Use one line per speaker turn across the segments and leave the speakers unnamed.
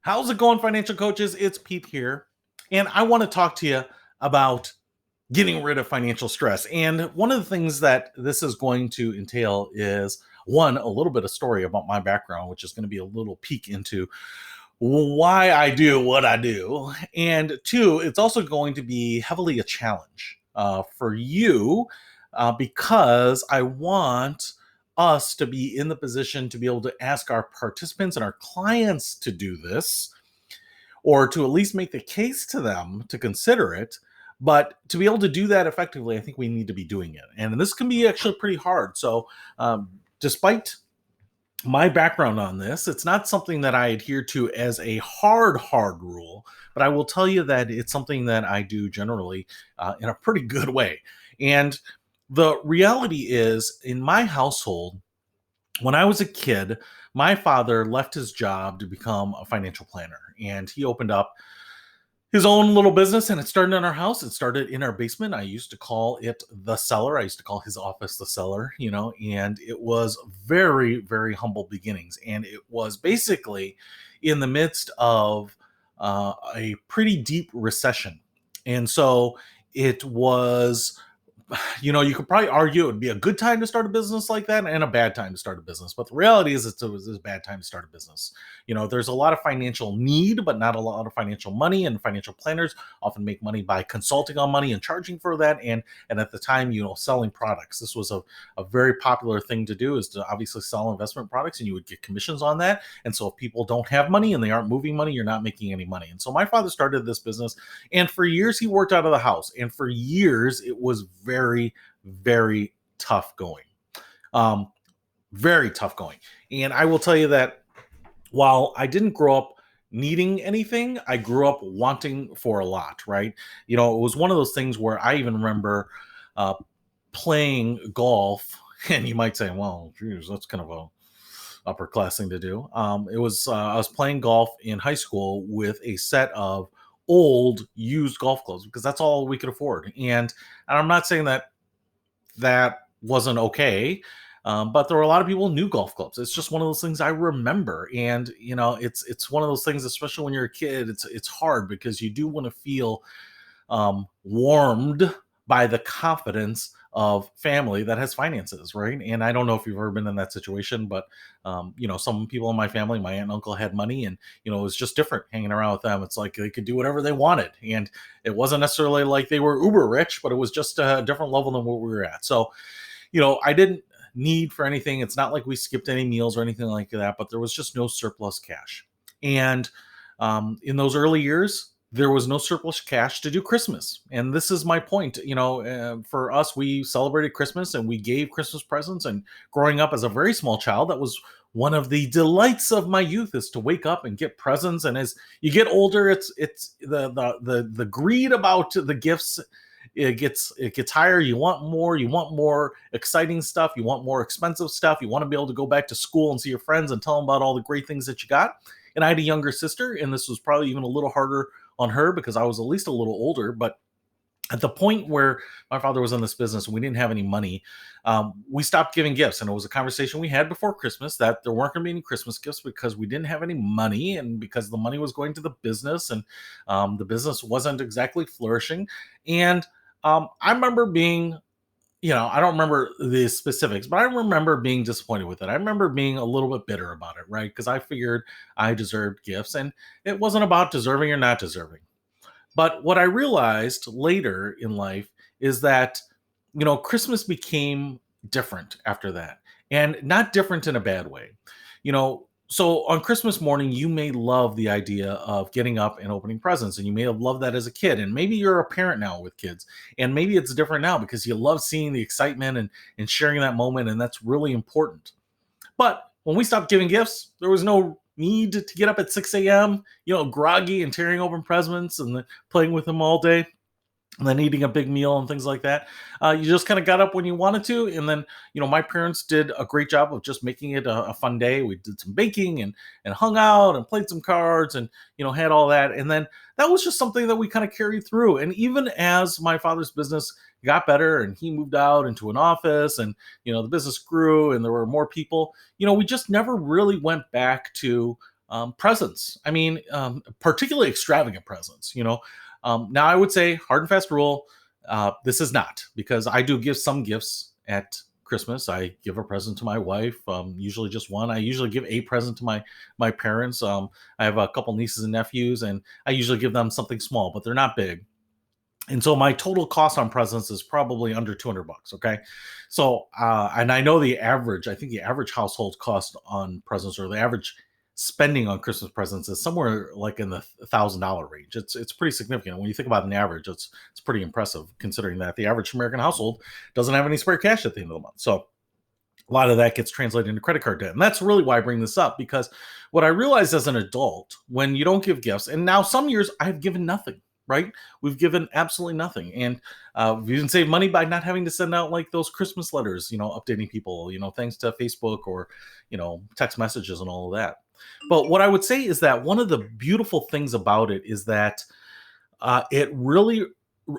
How's it going, financial coaches? It's Pete here. And I want to talk to you about getting rid of financial stress. And one of the things that this is going to entail is one, a little bit of story about my background, which is going to be a little peek into why I do what I do. And two, it's also going to be heavily a challenge for you because I want us to be in the position to be able to ask our participants and our clients to do this, or to at least make the case to them to consider it. But to be able to do that effectively, I think we need to be doing it. And this can be actually pretty hard. So, despite my background on this, it's not something that I adhere to as a hard rule, but I will tell you that it's something that I do generally in a pretty good way. And the reality is, in my household, when I was a kid, my father left his job to become a financial planner, and he opened up his own little business, and it started in our house. It started in our basement. I used to call it the cellar. I used to call his office the cellar, and it was very, very humble beginnings. And it was basically in the midst of a pretty deep recession. And so it was, you could probably argue it would be a good time to start a business like that and a bad time to start a business. But the reality is it was a bad time to start a business. There's a lot of financial need, but not a lot of financial money. And financial planners often make money by consulting on money and charging for that. And at the time, selling products. This was a very popular thing to do, is to obviously sell investment products, and you would get commissions on that. And so if people don't have money and they aren't moving money, you're not making any money. And so my father started this business, and for years he worked out of the house. And for years it was very, very tough going. Very tough going. And I will tell you that while I didn't grow up needing anything, I grew up wanting for a lot, right? It was one of those things where I even remember playing golf, and you might say, well, geez, that's kind of a upper class thing to do. I was playing golf in high school with a set of old used golf clubs because that's all we could afford. And I'm not saying that wasn't okay. But there were a lot of people who knew golf clubs. It's just one of those things I remember. And, it's one of those things, especially when you're a kid, it's hard because you do want to feel warmed by the confidence of family that has finances, right? And I don't know if you've ever been in that situation, but some people in my family, my aunt and uncle, had money, and it was just different hanging around with them. It's like they could do whatever they wanted, and it wasn't necessarily like they were uber rich, but it was just a different level than what we were at. So, I didn't need for anything. It's not like we skipped any meals or anything like that, but there was just no surplus cash. And in those early years, there was no surplus cash to do Christmas. And this is my point. For us, we celebrated Christmas and we gave Christmas presents. And growing up as a very small child, that was one of the delights of my youth, is to wake up and get presents. And as you get older, it's the greed about the gifts. It gets higher. You want more exciting stuff. You want more expensive stuff. You want to be able to go back to school and see your friends and tell them about all the great things that you got. And I had a younger sister, and this was probably even a little harder on her because I was at least a little older. But at the point where my father was in this business and we didn't have any money, we stopped giving gifts. And it was a conversation we had before Christmas that there weren't going to be any Christmas gifts because we didn't have any money, and because the money was going to the business, and the business wasn't exactly flourishing. And I remember being, I don't remember the specifics, but I remember being disappointed with it. I remember being a little bit bitter about it, right? Because I figured I deserved gifts, and it wasn't about deserving or not deserving. But what I realized later in life is that, Christmas became different after that, and not different in a bad way. So on Christmas morning, you may love the idea of getting up and opening presents, and you may have loved that as a kid. And maybe you're a parent now with kids, and maybe it's different now because you love seeing the excitement and sharing that moment, and that's really important. But when we stopped giving gifts, there was no need to get up at 6 a.m., groggy and tearing open presents and then playing with them all day, and then eating a big meal and things like that. You just kind of got up when you wanted to. And then, my parents did a great job of just making it a fun day. We did some baking and hung out and played some cards and, had all that. And then that was just something that we kind of carried through. And even as my father's business got better and he moved out into an office, and, the business grew and there were more people, we just never really went back to presents. I mean, particularly extravagant presents. Now I would say hard and fast rule. This is not, because I do give some gifts at Christmas. I give a present to my wife, usually just one. I usually give a present to my parents. I have a couple nieces and nephews, and I usually give them something small, but they're not big. And so my total cost on presents is probably under $200. Okay. So, and I know I think the average household cost on presents, or the average spending on Christmas presents, is somewhere like in the $1,000 range. It's pretty significant. When you think about an average, it's pretty impressive, considering that the average American household doesn't have any spare cash at the end of the month. So a lot of that gets translated into credit card debt. And that's really why I bring this up, because what I realized as an adult, when you don't give gifts, and now some years I've given nothing, right? We've given absolutely nothing. And we even save money by not having to send out like those Christmas letters, updating people, thanks to Facebook or, text messages and all of that. But what I would say is that one of the beautiful things about it is that it really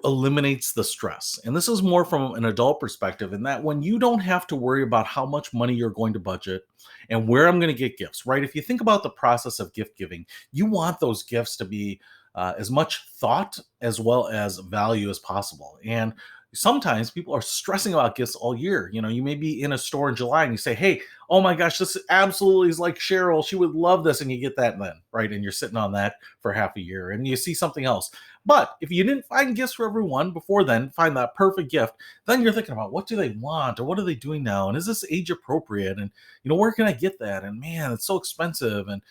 eliminates the stress. And this is more from an adult perspective, in that when you don't have to worry about how much money you're going to budget and where I'm going to get gifts, right? If you think about the process of gift giving, you want those gifts to be as much thought as well as value as possible. And sometimes people are stressing about gifts all year. You may be in a store in July and you say, hey, oh my gosh, this absolutely is like Cheryl. She would love this. And you get that then, right? And you're sitting on that for half a year and you see something else. But if you didn't find gifts for everyone before then, find that perfect gift, then you're thinking about, what do they want, or what are they doing now? And is this age appropriate? And, where can I get that? And man, it's so expensive. And,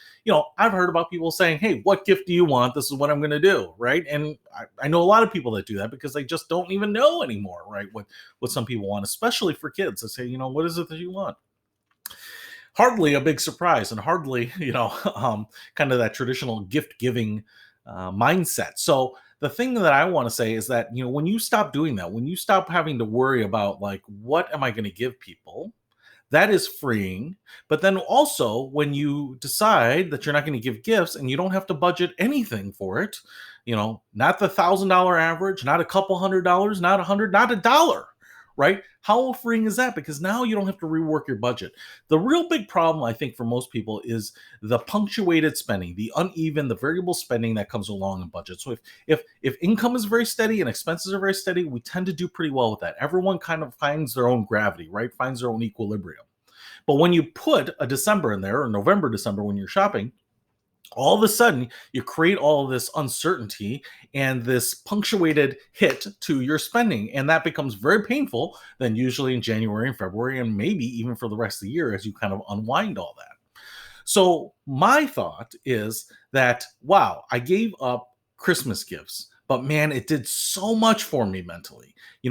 I've heard about people saying, hey, what gift do you want? This is what I'm going to do. Right. And I know a lot of people that do that because they just don't even know anymore, right? What some people want, especially for kids. They say, what is it that you want? Hardly a big surprise, and hardly, kind of that traditional gift giving mindset. So the thing that I want to say is that, when you stop doing that, when you stop having to worry about like, what am I going to give people? That is freeing. But then also, when you decide that you're not going to give gifts and you don't have to budget anything for it, not the $1,000 average, not a couple $100, not not $1, right? How freeing is that? Because now you don't have to rework your budget. The real big problem, I think, for most people is the punctuated spending, the uneven, the variable spending that comes along in budget. So if income is very steady and expenses are very steady, we tend to do pretty well with that. Everyone kind of finds their own gravity, right? Finds their own equilibrium. But when you put a December in there, or November, December, when you're shopping, all of a sudden you create all of this uncertainty and this punctuated hit to your spending, and that becomes very painful then usually in January and February, and maybe even for the rest of the year, as you kind of unwind all that. So my thought is that, wow, I gave up Christmas gifts, but man, it did so much for me mentally.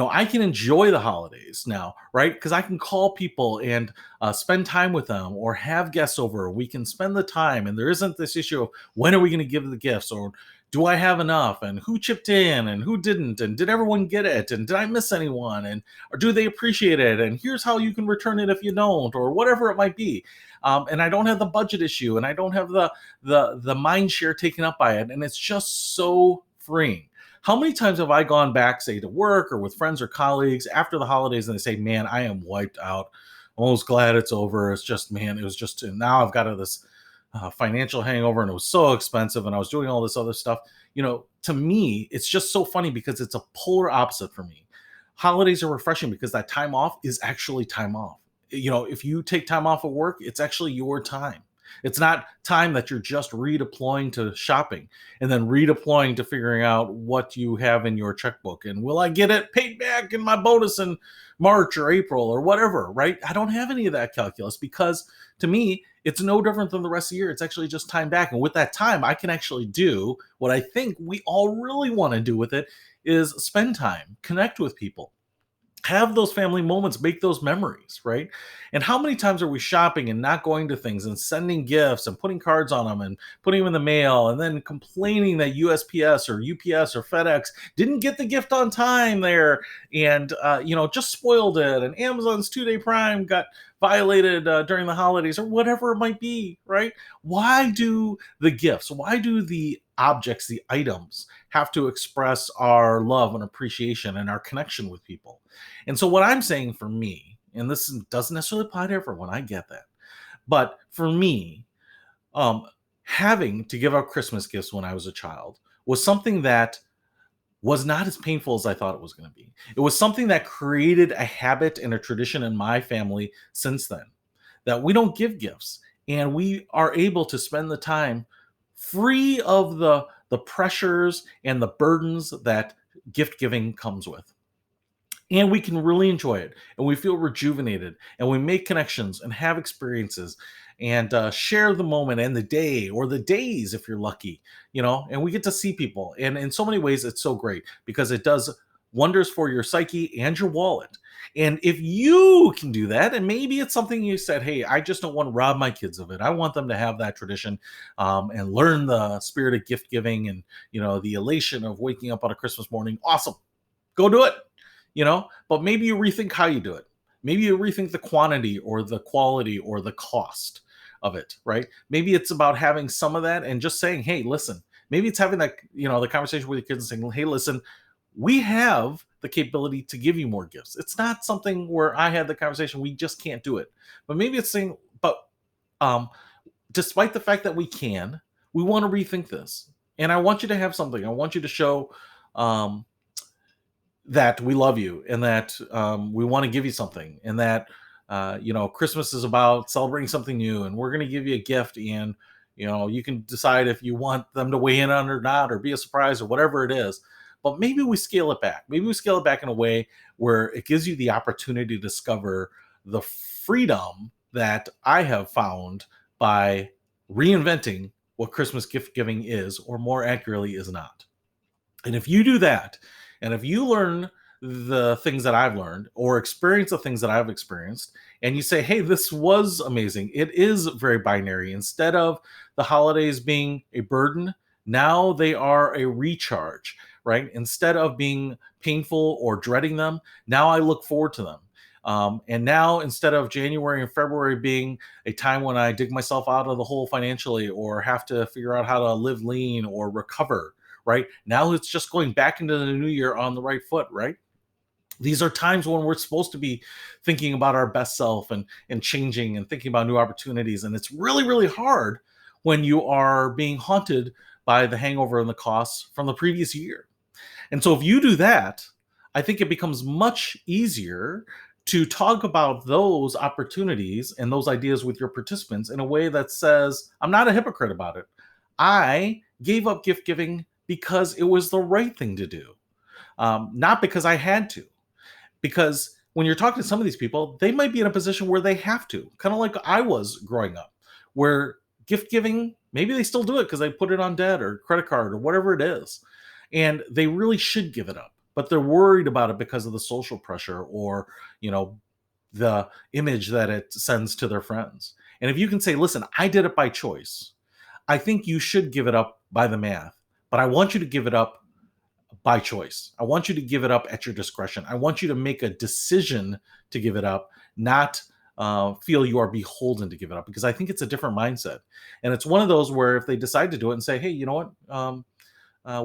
I can enjoy the holidays now, right? Because I can call people and spend time with them, or have guests over. We can spend the time, and there isn't this issue of when are we going to give the gifts, or do I have enough, and who chipped in and who didn't, and did everyone get it, and did I miss anyone, and or do they appreciate it, and here's how you can return it if you don't, or whatever it might be. And I don't have the budget issue, and I don't have the mind share taken up by it, and it's just so freeing. How many times have I gone back, say, to work or with friends or colleagues after the holidays, and they say, man, I am wiped out. I'm almost glad it's over. It's just, man, it was just, and now I've got this financial hangover, and it was so expensive, and I was doing all this other stuff. To me, it's just so funny because it's a polar opposite for me. Holidays are refreshing because that time off is actually time off. If you take time off of work, it's actually your time. It's not time that you're just redeploying to shopping and then redeploying to figuring out what you have in your checkbook. And will I get it paid back in my bonus in March or April or whatever, right? I don't have any of that calculus, because to me, it's no different than the rest of the year. It's actually just time back. And with that time, I can actually do what I think we all really want to do with it, is spend time, connect with people, have those family moments, make those memories, right? And how many times are we shopping and not going to things and sending gifts and putting cards on them and putting them in the mail, and then complaining that USPS or UPS or FedEx didn't get the gift on time there, and just spoiled it, and Amazon's 2-day Prime got violated during the holidays, or whatever it might be, right? Why do the gifts, why do the objects, the items, have to express our love and appreciation and our connection with people? And so what I'm saying for me, and this doesn't necessarily apply to everyone, I get that, but for me, um, having to give out Christmas gifts when I was a child was something that was not as painful as I thought it was going to be. It was something that created a habit and a tradition in my family since then, that we don't give gifts and we are able to spend the time free of the pressures and the burdens that gift giving comes with. And we can really enjoy it, and we feel rejuvenated, and we make connections and have experiences, and share the moment and the day or the days if you're lucky, and we get to see people. And in so many ways it's so great because it does wonders for your psyche and your wallet. And if you can do that, and maybe it's something you said, hey, I just don't want to rob my kids of it, I want them to have that tradition, and learn the spirit of gift giving, and the elation of waking up on a Christmas morning, awesome, go do it. But maybe you rethink how you do it. Maybe you rethink the quantity or the quality or the cost of it, right? Maybe it's about having some of that and just saying, hey, listen, maybe it's having that, the conversation with your kids and saying, hey, listen, we have the capability to give you more gifts. It's not something where I had the conversation, we just can't do it. But maybe it's saying, but um, despite the fact that we want to rethink this. And I want you to have something. I want you to show that we love you, and that we want to give you something, and that Christmas is about celebrating something new, and we're going to give you a gift, and you can decide if you want them to weigh in on it or not, or be a surprise or whatever it is. But maybe we scale it back. Maybe we scale it back in a way where it gives you the opportunity to discover the freedom that I have found by reinventing what Christmas gift giving is, or more accurately, is not. And if you do that, and if you learn the things that I've learned, or experience the things that I've experienced, and you say, hey, this was amazing, it is very binary. Instead of the holidays being a burden, now they are a recharge, right? Instead of being painful or dreading them, now I look forward to them. And now, instead of January and February being a time when I dig myself out of the hole financially, or have to figure out how to live lean or recover, right? Now it's just going back into the new year on the right foot, right? These are times when we're supposed to be thinking about our best self, and changing and thinking about new opportunities. And it's really, really hard when you are being haunted by the hangover and the costs from the previous year. And so if you do that, I think it becomes much easier to talk about those opportunities and those ideas with your participants in a way that says, I'm not a hypocrite about it. I gave up gift giving because it was the right thing to do, not because I had to. Because when you're talking to some of these people, they might be in a position where they have to, kind of like I was growing up, where gift giving, maybe they still do it because they put it on debt or credit card or whatever it is. And they really should give it up, but they're worried about it because of the social pressure, or, the image that it sends to their friends. And if you can say, listen, I did it by choice, I think you should give it up by the math, but I want you to give it up by choice. I want you to give it up at your discretion. I want you to make a decision to give it up, not feel you are beholden to give it up, because I think it's a different mindset. And it's one of those where if they decide to do it and say, hey, you know what?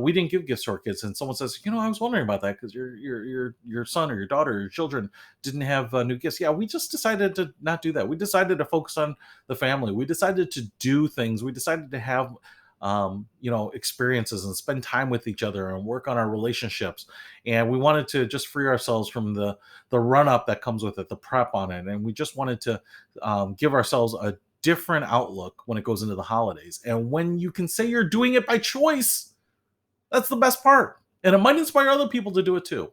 We didn't give gifts to our kids, and someone says, I was wondering about that because your son or your daughter or your children didn't have new gifts. Yeah, we just decided to not do that. We decided to focus on the family. We decided to do things. We decided to have experiences and spend time with each other and work on our relationships. And we wanted to just free ourselves from the run up that comes with it, the prep on it, and we just wanted to give ourselves a different outlook when it goes into the holidays. And when you can say you're doing it by choice, that's the best part. And it might inspire other people to do it too.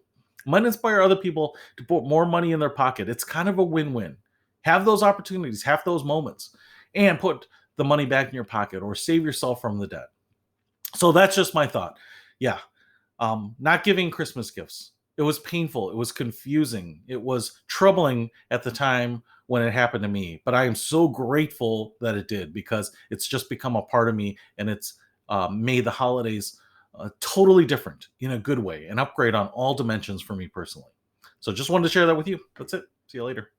It might inspire other people to put more money in their pocket. It's kind of a win-win. Have those opportunities, have those moments, and put the money back in your pocket, or save yourself from the debt. So that's just my thought. Yeah. Not giving Christmas gifts. It was painful. It was confusing. It was troubling at the time when it happened to me. But I am so grateful that it did, because it's just become a part of me, and it's made the holidays totally different in a good way, an upgrade on all dimensions for me personally. So just wanted to share that with you. That's it. See you later.